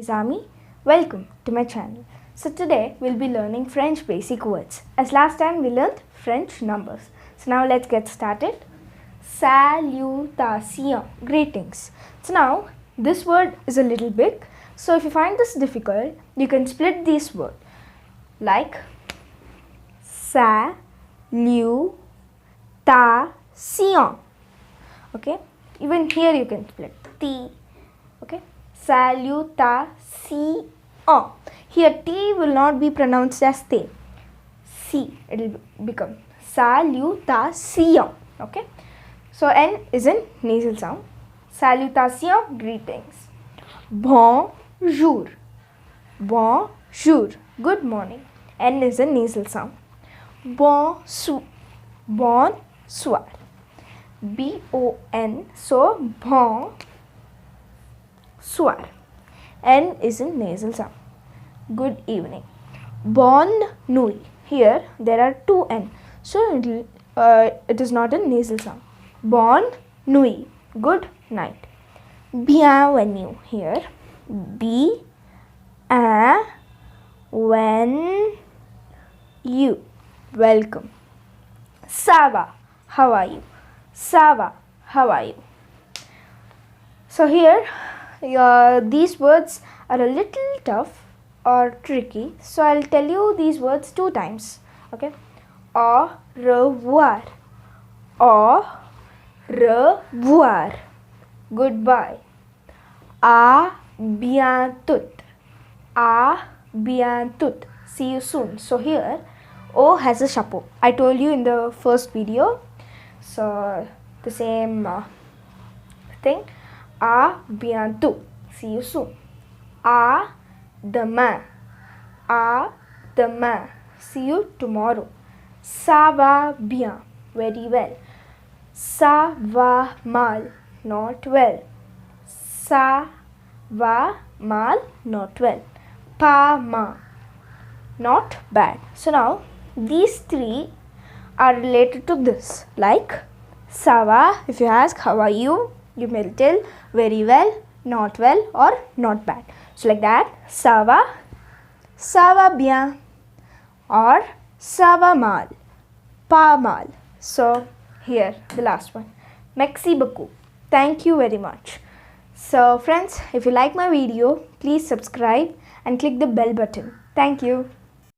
Izami. Welcome to my channel. So today we'll be learning French basic words. As last time we learned French numbers. So now let's get started. Salutation, greetings. So now this word is a little big. So if you find this difficult, you can split this word like salutation. Okay, even here you can split T. Okay, salutation. Here T will not be pronounced as T. C, it will become salutation. Okay, so N is in nasal sound. Salutation, greetings. Bonjour, bonjour, good morning. N is a nasal sound. Bonsoir, bonsoir. B-O-N, so bonsoir. N is in nasal sound. Good evening. Bonne nuit. Here there are two N, so it is not a nasal sound. Bonne nuit. Good night. Bienvenue. Here B-A-N-you. Welcome. Ça va. How are you? Ça va. How are you? So here these words are a little tough or tricky. So I'll tell you these words 2 times. Okay. Au revoir. Au revoir. Goodbye. À bientôt. À bientôt. See you soon. So here O has a chapeau. I told you in the first video. So the same thing. À bientôt. See you soon. À demain. À demain. See you tomorrow. Ça va bien. Very well. Ça va mal. Not well. Ça va mal. Not well. Pas mal. Not bad. So now these 3 are related to this. Like ça va, if you ask how are you, you may tell very well, not well, or not bad. So like that, ça va bien, or ça va mal, pas mal. So here the last one. Merci beaucoup. Thank you very much. So friends, if you like my video, please subscribe and click the bell button. Thank you.